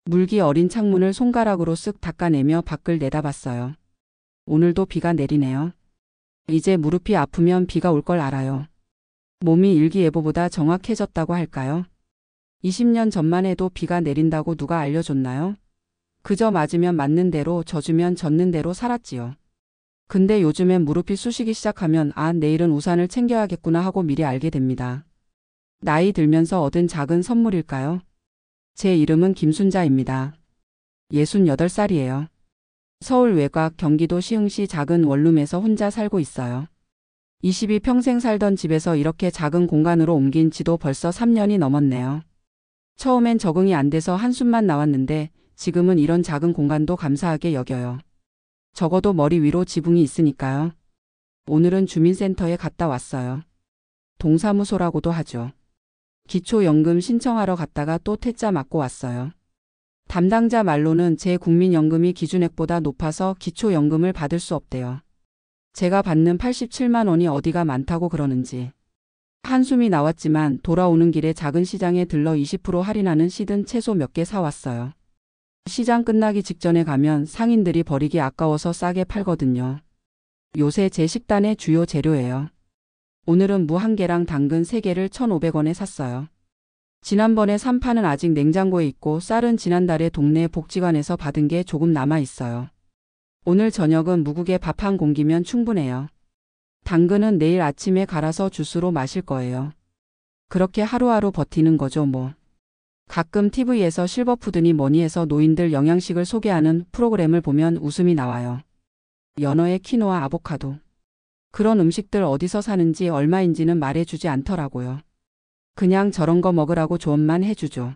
물기 어린 창문을 손가락으로 쓱 닦아내며 밖을 내다봤어요. 오늘도 비가 내리네요. 이제 무릎이 아프면 비가 올 걸 알아요. 몸이 일기예보보다 정확해졌다고 할까요? 20년 전만 해도 비가 내린다고 누가 알려줬나요? 그저 맞으면 맞는 대로 젖으면 젖는 대로 살았지요. 근데 요즘엔 무릎이 쑤시기 시작하면 내일은 우산을 챙겨야겠구나 하고 미리 알게 됩니다. 나이 들면서 얻은 작은 선물일까요? 제 이름은 김순자입니다. 68살이에요. 서울 외곽 경기도 시흥시 작은 원룸에서 혼자 살고 있어요. 20이 평생 살던 집에서 이렇게 작은 공간으로 옮긴 지도 벌써 3년이 넘었네요. 처음엔 적응이 안 돼서 한숨만 나왔는데 지금은 이런 작은 공간도 감사하게 여겨요. 적어도 머리 위로 지붕이 있으니까요. 오늘은 주민센터에 갔다 왔어요. 동사무소라고도 하죠. 기초연금 신청하러 갔다가 또 퇴짜 맞고 왔어요. 담당자 말로는 제 국민연금이 기준액보다 높아서 기초연금을 받을 수 없대요. 제가 받는 87만 원이 어디가 많다고 그러는지. 한숨이 나왔지만 돌아오는 길에 작은 시장에 들러 20% 할인하는 시든 채소 몇 개 사왔어요. 시장 끝나기 직전에 가면 상인들이 버리기 아까워서 싸게 팔거든요. 요새 제 식단의 주요 재료예요. 오늘은 무 1개랑 당근 3개를 1,500원에 샀어요. 지난번에 산 파는 아직 냉장고에 있고 쌀은 지난달에 동네 복지관에서 받은 게 조금 남아 있어요. 오늘 저녁은 무국에 밥 한 공기면 충분해요. 당근은 내일 아침에 갈아서 주스로 마실 거예요. 그렇게 하루하루 버티는 거죠 뭐. 가끔 TV에서 실버푸드니 뭐니 해서 노인들 영양식을 소개하는 프로그램을 보면 웃음이 나와요. 연어에 키노아 아보카도. 그런 음식들 어디서 사는지 얼마인지는 말해주지 않더라고요. 그냥 저런 거 먹으라고 조언만 해주죠.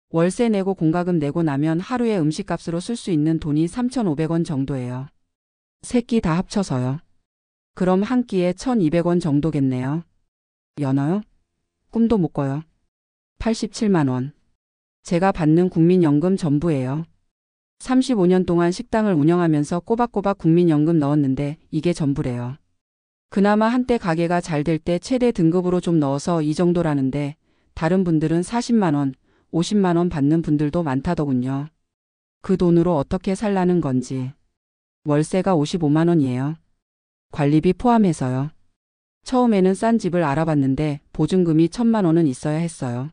월세 내고 공과금 내고 나면 하루에 음식값으로 쓸 수 있는 돈이 3,500원 정도예요. 세 끼 다 합쳐서요. 그럼 한 끼에 1,200원 정도겠네요. 연어요? 꿈도 못 꿔요. 87만 원. 제가 받는 국민연금 전부예요. 35년 동안 식당을 운영하면서 꼬박꼬박 국민연금 넣었는데 이게 전부래요. 그나마 한때 가게가 잘 될 때 최대 등급으로 좀 넣어서 이 정도라는데 다른 분들은 40만 원, 50만 원 받는 분들도 많다더군요. 그 돈으로 어떻게 살라는 건지. 월세가 55만 원이에요. 관리비 포함해서요. 처음에는 싼 집을 알아봤는데 보증금이 1,000만 원은 있어야 했어요.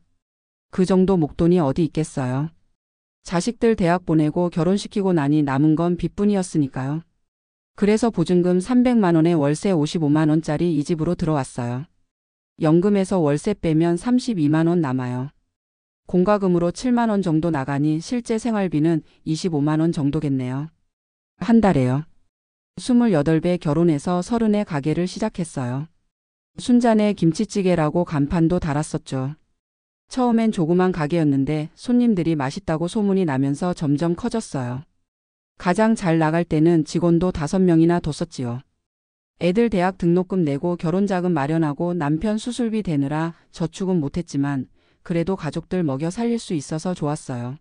그 정도 목돈이 어디 있겠어요. 자식들 대학 보내고 결혼시키고 나니 남은 건 빚뿐이었으니까요. 그래서 보증금 300만 원에 월세 55만 원짜리 이 집으로 들어왔어요. 연금에서 월세 빼면 32만 원 남아요. 공과금으로 7만 원 정도 나가니 실제 생활비는 25만 원 정도겠네요. 한 달에요. 28배 결혼해서 30에 가게를 시작했어요. 순잔에 김치찌개라고 간판도 달았었죠. 처음엔 조그만 가게였는데 손님들이 맛있다고 소문이 나면서 점점 커졌어요. 가장 잘 나갈 때는 직원도 5명이나 뒀었지요. 애들 대학 등록금 내고 결혼자금 마련하고 남편 수술비 대느라 저축은 못했지만 그래도 가족들 먹여 살릴 수 있어서 좋았어요.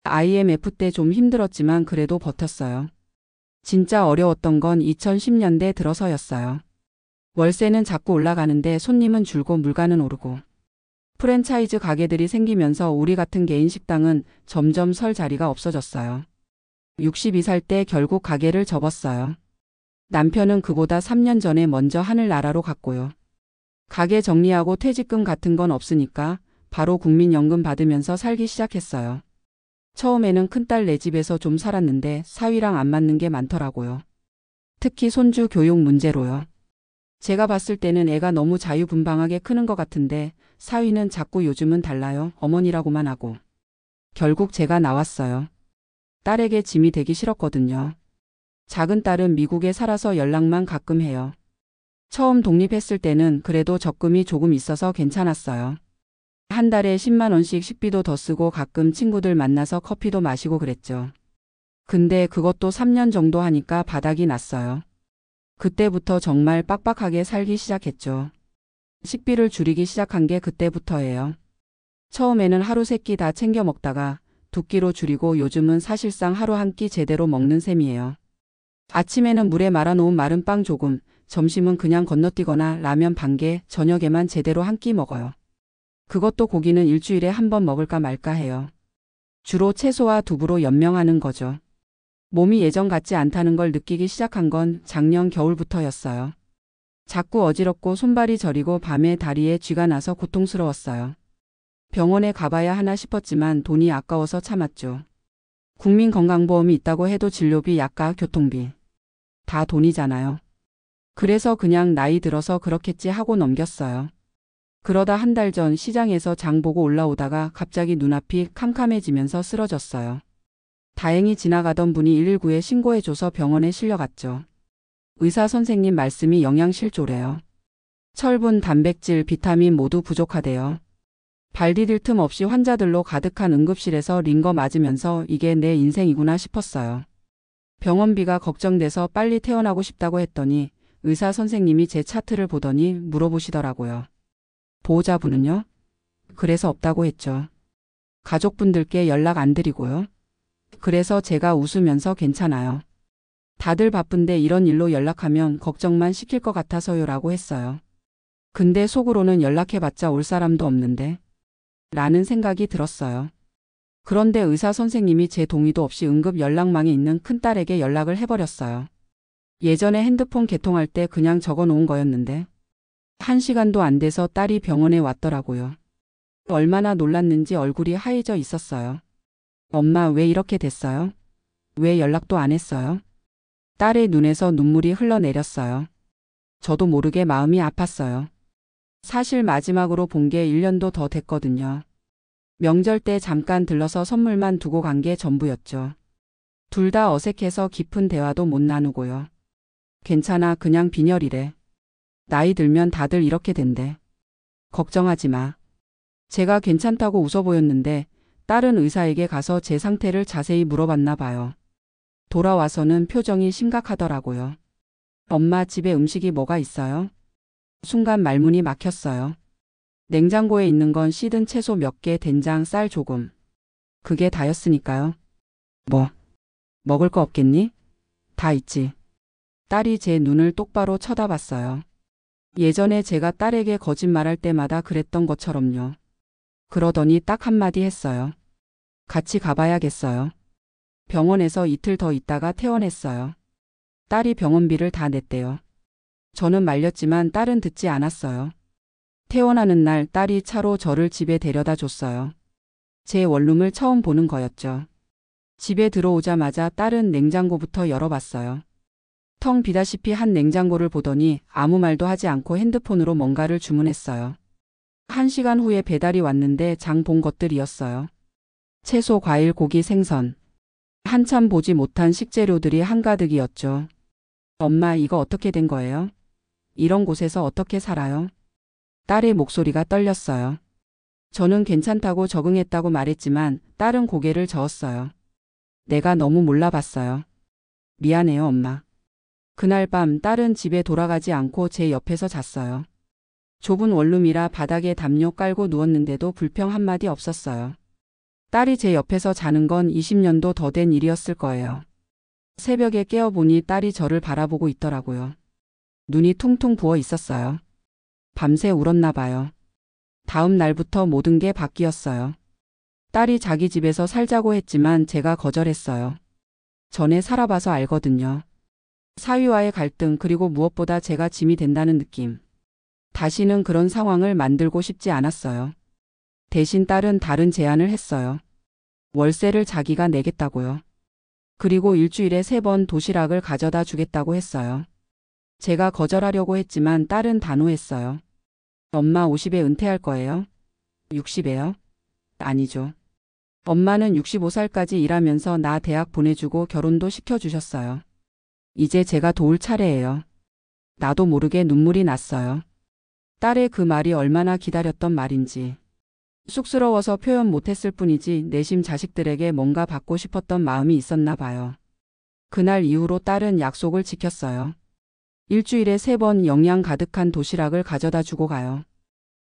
IMF 때 좀 힘들었지만 그래도 버텼어요. 진짜 어려웠던 건 2010년대 들어서였어요. 월세는 자꾸 올라가는데 손님은 줄고 물가는 오르고. 프랜차이즈 가게들이 생기면서 우리 같은 개인 식당은 점점 설 자리가 없어졌어요. 62살 때 결국 가게를 접었어요. 남편은 그보다 3년 전에 먼저 하늘나라로 갔고요. 가게 정리하고 퇴직금 같은 건 없으니까 바로 국민연금 받으면서 살기 시작했어요. 처음에는 큰딸 네 집에서 좀 살았는데 사위랑 안 맞는 게 많더라고요. 특히 손주 교육 문제로요. 제가 봤을 때는 애가 너무 자유분방하게 크는 것 같은데 사위는 자꾸 요즘은 달라요. 어머니라고만 하고. 결국 제가 나왔어요. 딸에게 짐이 되기 싫었거든요. 작은 딸은 미국에 살아서 연락만 가끔 해요. 처음 독립했을 때는 그래도 적금이 조금 있어서 괜찮았어요. 한 달에 10만 원씩 식비도 더 쓰고 가끔 친구들 만나서 커피도 마시고 그랬죠. 근데 그것도 3년 정도 하니까 바닥이 났어요. 그때부터 정말 빡빡하게 살기 시작했죠. 식비를 줄이기 시작한 게 그때부터예요. 처음에는 하루 3끼 다 챙겨 먹다가 2끼로 줄이고 요즘은 사실상 하루 한 끼 제대로 먹는 셈이에요. 아침에는 물에 말아놓은 마른 빵 조금, 점심은 그냥 건너뛰거나 라면 반 개, 저녁에만 제대로 한 끼 먹어요. 그것도 고기는 일주일에 한 번 먹을까 말까 해요. 주로 채소와 두부로 연명하는 거죠. 몸이 예전 같지 않다는 걸 느끼기 시작한 건 작년 겨울부터였어요. 자꾸 어지럽고 손발이 저리고 밤에 다리에 쥐가 나서 고통스러웠어요. 병원에 가봐야 하나 싶었지만 돈이 아까워서 참았죠. 국민건강보험이 있다고 해도 진료비, 약가, 교통비 다 돈이잖아요. 그래서 그냥 나이 들어서 그렇겠지 하고 넘겼어요. 그러다 한 달 전 시장에서 장 보고 올라오다가 갑자기 눈앞이 캄캄해지면서 쓰러졌어요. 다행히 지나가던 분이 119에 신고해줘서 병원에 실려갔죠. 의사 선생님 말씀이 영양실조래요. 철분, 단백질, 비타민 모두 부족하대요. 발 디딜 틈 없이 환자들로 가득한 응급실에서 링거 맞으면서 이게 내 인생이구나 싶었어요. 병원비가 걱정돼서 빨리 퇴원하고 싶다고 했더니 의사 선생님이 제 차트를 보더니 물어보시더라고요. 보호자분은요? 그래서 없다고 했죠. 가족분들께 연락 안 드리고요. 그래서 제가 웃으면서 괜찮아요. 다들 바쁜데 이런 일로 연락하면 걱정만 시킬 것 같아서요라고 했어요. 근데 속으로는 연락해봤자 올 사람도 없는데 라는 생각이 들었어요. 그런데 의사 선생님이 제 동의도 없이 응급 연락망에 있는 큰딸에게 연락을 해버렸어요. 예전에 핸드폰 개통할 때 그냥 적어놓은 거였는데 1시간도 안 돼서 딸이 병원에 왔더라고요. 얼마나 놀랐는지 얼굴이 하얘져 있었어요. 엄마, 왜 이렇게 됐어요? 왜 연락도 안 했어요? 딸의 눈에서 눈물이 흘러내렸어요. 저도 모르게 마음이 아팠어요. 사실 마지막으로 본 게 1년도 더 됐거든요. 명절 때 잠깐 들러서 선물만 두고 간 게 전부였죠. 둘 다 어색해서 깊은 대화도 못 나누고요. 괜찮아, 그냥 빈혈이래. 나이 들면 다들 이렇게 된대. 걱정하지 마. 제가 괜찮다고 웃어 보였는데 딸은 의사에게 가서 제 상태를 자세히 물어봤나 봐요. 돌아와서는 표정이 심각하더라고요. 엄마, 집에 음식이 뭐가 있어요? 순간 말문이 막혔어요. 냉장고에 있는 건 씻은 채소 몇 개, 된장, 쌀 조금. 그게 다였으니까요. 뭐? 먹을 거 없겠니? 다 있지. 딸이 제 눈을 똑바로 쳐다봤어요. 예전에 제가 딸에게 거짓말할 때마다 그랬던 것처럼요. 그러더니 딱 한마디 했어요. 같이 가봐야겠어요. 병원에서 이틀 더 있다가 퇴원했어요. 딸이 병원비를 다 냈대요. 저는 말렸지만 딸은 듣지 않았어요. 퇴원하는 날 딸이 차로 저를 집에 데려다 줬어요. 제 원룸을 처음 보는 거였죠. 집에 들어오자마자 딸은 냉장고부터 열어봤어요. 텅 비다시피 한 냉장고를 보더니 아무 말도 하지 않고 핸드폰으로 뭔가를 주문했어요. 1시간 후에 배달이 왔는데 장 본 것들이었어요. 채소, 과일, 고기, 생선. 한참 보지 못한 식재료들이 한가득이었죠. 엄마, 이거 어떻게 된 거예요? 이런 곳에서 어떻게 살아요? 딸의 목소리가 떨렸어요. 저는 괜찮다고 적응했다고 말했지만 딸은 고개를 저었어요. 내가 너무 몰라봤어요. 미안해요, 엄마. 그날 밤 딸은 집에 돌아가지 않고 제 옆에서 잤어요. 좁은 원룸이라 바닥에 담요 깔고 누웠는데도 불평 한마디 없었어요. 딸이 제 옆에서 자는 건 20년도 더 된 일이었을 거예요. 새벽에 깨어보니 딸이 저를 바라보고 있더라고요. 눈이 퉁퉁 부어 있었어요. 밤새 울었나 봐요. 다음 날부터 모든 게 바뀌었어요. 딸이 자기 집에서 살자고 했지만 제가 거절했어요. 전에 살아봐서 알거든요. 사위와의 갈등, 그리고 무엇보다 제가 짐이 된다는 느낌. 다시는 그런 상황을 만들고 싶지 않았어요. 대신 딸은 다른 제안을 했어요. 월세를 자기가 내겠다고요. 그리고 일주일에 3번 도시락을 가져다 주겠다고 했어요. 제가 거절하려고 했지만 딸은 단호했어요. 엄마, 50에 은퇴할 거예요? 60에요? 아니죠. 엄마는 65살까지 일하면서 나 대학 보내주고 결혼도 시켜주셨어요. 이제 제가 도울 차례예요. 나도 모르게 눈물이 났어요. 딸의 그 말이 얼마나 기다렸던 말인지. 쑥스러워서 표현 못했을 뿐이지 내심 자식들에게 뭔가 받고 싶었던 마음이 있었나 봐요. 그날 이후로 딸은 약속을 지켰어요. 일주일에 3번 영양 가득한 도시락을 가져다 주고 가요.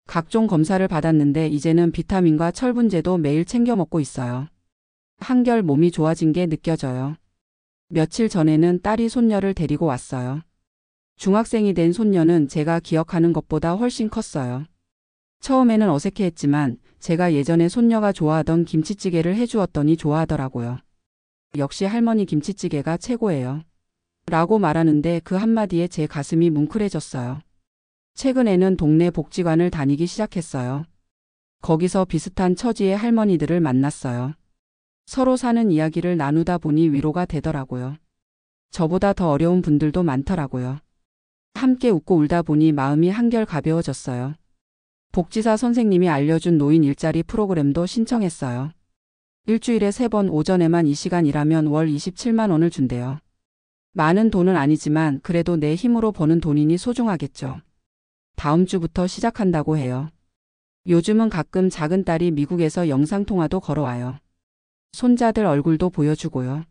각종 검사를 받았는데 이제는 비타민과 철분제도 매일 챙겨 먹고 있어요. 한결 몸이 좋아진 게 느껴져요. 며칠 전에는 딸이 손녀를 데리고 왔어요. 중학생이 된 손녀는 제가 기억하는 것보다 훨씬 컸어요. 처음에는 어색해했지만 제가 예전에 손녀가 좋아하던 김치찌개를 해주었더니 좋아하더라고요. 역시 할머니 김치찌개가 최고예요. 라고 말하는데 그 한마디에 제 가슴이 뭉클해졌어요. 최근에는 동네 복지관을 다니기 시작했어요. 거기서 비슷한 처지의 할머니들을 만났어요. 서로 사는 이야기를 나누다 보니 위로가 되더라고요. 저보다 더 어려운 분들도 많더라고요. 함께 웃고 울다 보니 마음이 한결 가벼워졌어요. 복지사 선생님이 알려준 노인 일자리 프로그램도 신청했어요. 일주일에 3번 오전에만 이 시간 일하면 월 27만 원을 준대요. 많은 돈은 아니지만 그래도 내 힘으로 버는 돈이니 소중하겠죠. 다음 주부터 시작한다고 해요. 요즘은 가끔 작은 딸이 미국에서 영상통화도 걸어와요. 손자들 얼굴도 보여주고요.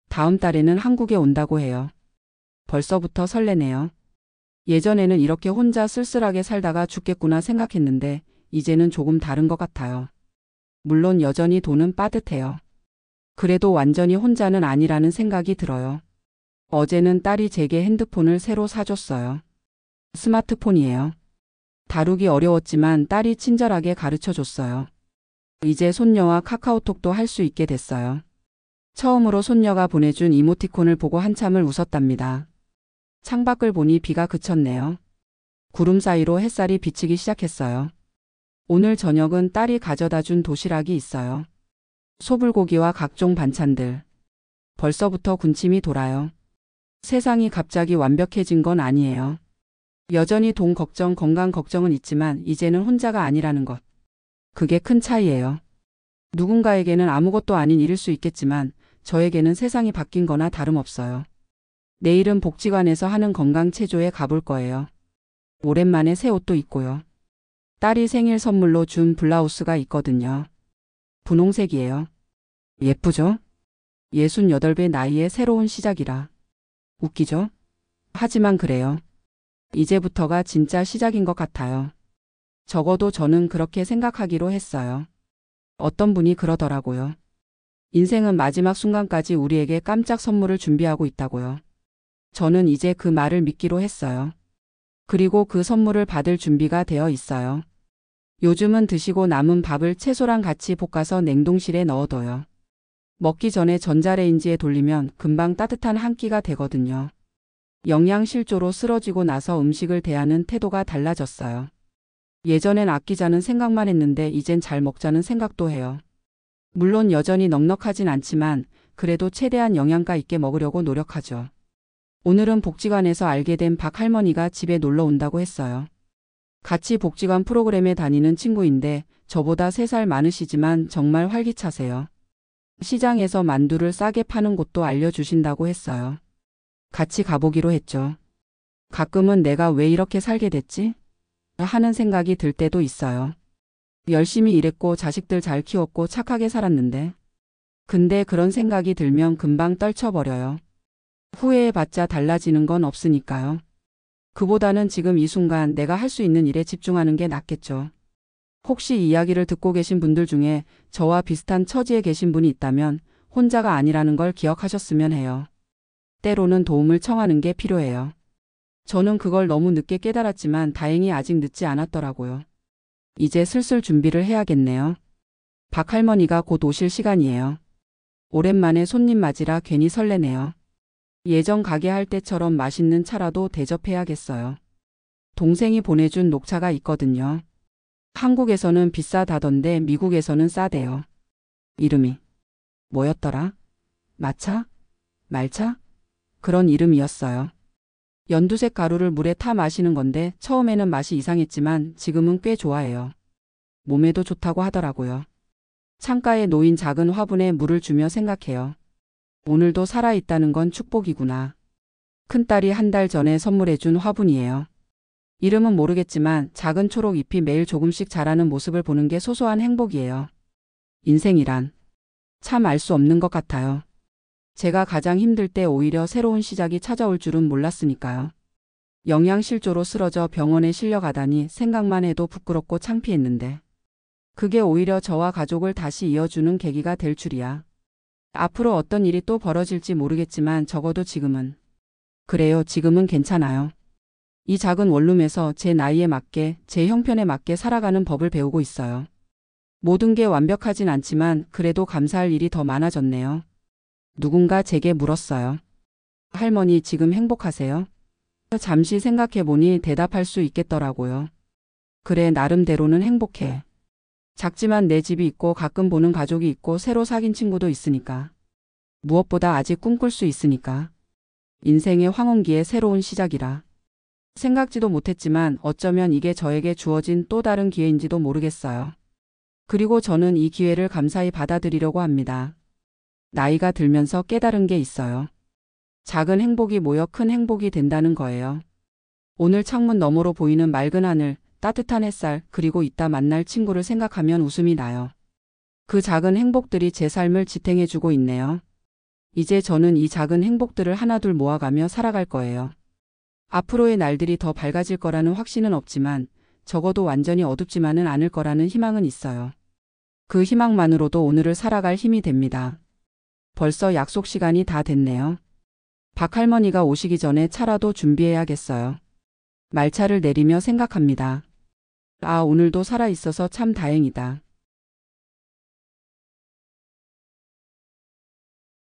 다음 달에는 한국에 온다고 해요. 벌써부터 설레네요. 예전에는 이렇게 혼자 쓸쓸하게 살다가 죽겠구나 생각했는데 이제는 조금 다른 것 같아요. 물론 여전히 돈은 빠듯해요. 그래도 완전히 혼자는 아니라는 생각이 들어요. 어제는 딸이 제게 핸드폰을 새로 사줬어요. 스마트폰이에요. 다루기 어려웠지만 딸이 친절하게 가르쳐줬어요. 이제 손녀와 카카오톡도 할 수 있게 됐어요. 처음으로 손녀가 보내준 이모티콘을 보고 한참을 웃었답니다. 창밖을 보니 비가 그쳤네요. 구름 사이로 햇살이 비치기 시작했어요. 오늘 저녁은 딸이 가져다 준 도시락이 있어요. 소불고기와 각종 반찬들. 벌써부터 군침이 돌아요. 세상이 갑자기 완벽해진 건 아니에요. 여전히 돈 걱정, 건강 걱정은 있지만 이제는 혼자가 아니라는 것. 그게 큰 차이예요. 누군가에게는 아무것도 아닌 일일 수 있겠지만 저에게는 세상이 바뀐 거나 다름없어요. 내일은 복지관에서 하는 건강체조에 가볼 거예요. 오랜만에 새 옷도 입고요. 딸이 생일 선물로 준 블라우스가 있거든요. 분홍색이에요. 예쁘죠? 68배 나이에 새로운 시작이라. 웃기죠? 하지만 그래요. 이제부터가 진짜 시작인 것 같아요. 적어도 저는 그렇게 생각하기로 했어요. 어떤 분이 그러더라고요. 인생은 마지막 순간까지 우리에게 깜짝 선물을 준비하고 있다고요. 저는 이제 그 말을 믿기로 했어요. 그리고 그 선물을 받을 준비가 되어 있어요. 요즘은 드시고 남은 밥을 채소랑 같이 볶아서 냉동실에 넣어둬요. 먹기 전에 전자레인지에 돌리면 금방 따뜻한 한 끼가 되거든요. 영양실조로 쓰러지고 나서 음식을 대하는 태도가 달라졌어요. 예전엔 아끼자는 생각만 했는데 이젠 잘 먹자는 생각도 해요. 물론 여전히 넉넉하진 않지만 그래도 최대한 영양가 있게 먹으려고 노력하죠. 오늘은 복지관에서 알게 된 박 할머니가 집에 놀러 온다고 했어요. 같이 복지관 프로그램에 다니는 친구인데 저보다 3살 많으시지만 정말 활기차세요. 시장에서 만두를 싸게 파는 곳도 알려주신다고 했어요. 같이 가보기로 했죠. 가끔은 내가 왜 이렇게 살게 됐지? 하는 생각이 들 때도 있어요. 열심히 일했고 자식들 잘 키웠고 착하게 살았는데. 근데 그런 생각이 들면 금방 떨쳐버려요. 후회해봤자 달라지는 건 없으니까요. 그보다는 지금 이 순간 내가 할 수 있는 일에 집중하는 게 낫겠죠. 혹시 이 이야기를 듣고 계신 분들 중에 저와 비슷한 처지에 계신 분이 있다면 혼자가 아니라는 걸 기억하셨으면 해요. 때로는 도움을 청하는 게 필요해요. 저는 그걸 너무 늦게 깨달았지만 다행히 아직 늦지 않았더라고요. 이제 슬슬 준비를 해야겠네요. 박 할머니가 곧 오실 시간이에요. 오랜만에 손님 맞이라 괜히 설레네요. 예전 가게 할 때처럼 맛있는 차라도 대접해야겠어요. 동생이 보내준 녹차가 있거든요. 한국에서는 비싸다던데 미국에서는 싸대요. 이름이 뭐였더라? 마차? 말차? 그런 이름이었어요. 연두색 가루를 물에 타 마시는 건데 처음에는 맛이 이상했지만 지금은 꽤 좋아해요. 몸에도 좋다고 하더라고요. 창가에 놓인 작은 화분에 물을 주며 생각해요. 오늘도 살아있다는 건 축복이구나. 큰딸이 1달 전에 선물해준 화분이에요. 이름은 모르겠지만 작은 초록 잎이 매일 조금씩 자라는 모습을 보는 게 소소한 행복이에요. 인생이란 참 알 수 없는 것 같아요. 제가 가장 힘들 때 오히려 새로운 시작이 찾아올 줄은 몰랐으니까요. 영양실조로 쓰러져 병원에 실려가다니 생각만 해도 부끄럽고 창피했는데. 그게 오히려 저와 가족을 다시 이어주는 계기가 될 줄이야. 앞으로 어떤 일이 또 벌어질지 모르겠지만 적어도 지금은. 그래요, 지금은 괜찮아요. 이 작은 원룸에서 제 나이에 맞게, 제 형편에 맞게 살아가는 법을 배우고 있어요. 모든 게 완벽하진 않지만 그래도 감사할 일이 더 많아졌네요. 누군가 제게 물었어요. 할머니 지금 행복하세요? 잠시 생각해보니 대답할 수 있겠더라고요. 그래, 나름대로는 행복해. 작지만 내 집이 있고 가끔 보는 가족이 있고 새로 사귄 친구도 있으니까. 무엇보다 아직 꿈꿀 수 있으니까. 인생의 황혼기의 새로운 시작이라. 생각지도 못했지만 어쩌면 이게 저에게 주어진 또 다른 기회인지도 모르겠어요. 그리고 저는 이 기회를 감사히 받아들이려고 합니다. 나이가 들면서 깨달은 게 있어요. 작은 행복이 모여 큰 행복이 된다는 거예요. 오늘 창문 너머로 보이는 맑은 하늘, 따뜻한 햇살, 그리고 이따 만날 친구를 생각하면 웃음이 나요. 그 작은 행복들이 제 삶을 지탱해주고 있네요. 이제 저는 이 작은 행복들을 하나둘 모아가며 살아갈 거예요. 앞으로의 날들이 더 밝아질 거라는 확신은 없지만 적어도 완전히 어둡지만은 않을 거라는 희망은 있어요. 그 희망만으로도 오늘을 살아갈 힘이 됩니다. 벌써 약속 시간이 다 됐네요. 박할머니가 오시기 전에 차라도 준비해야겠어요. 말차를 내리며 생각합니다. 아, 오늘도 살아있어서 참 다행이다.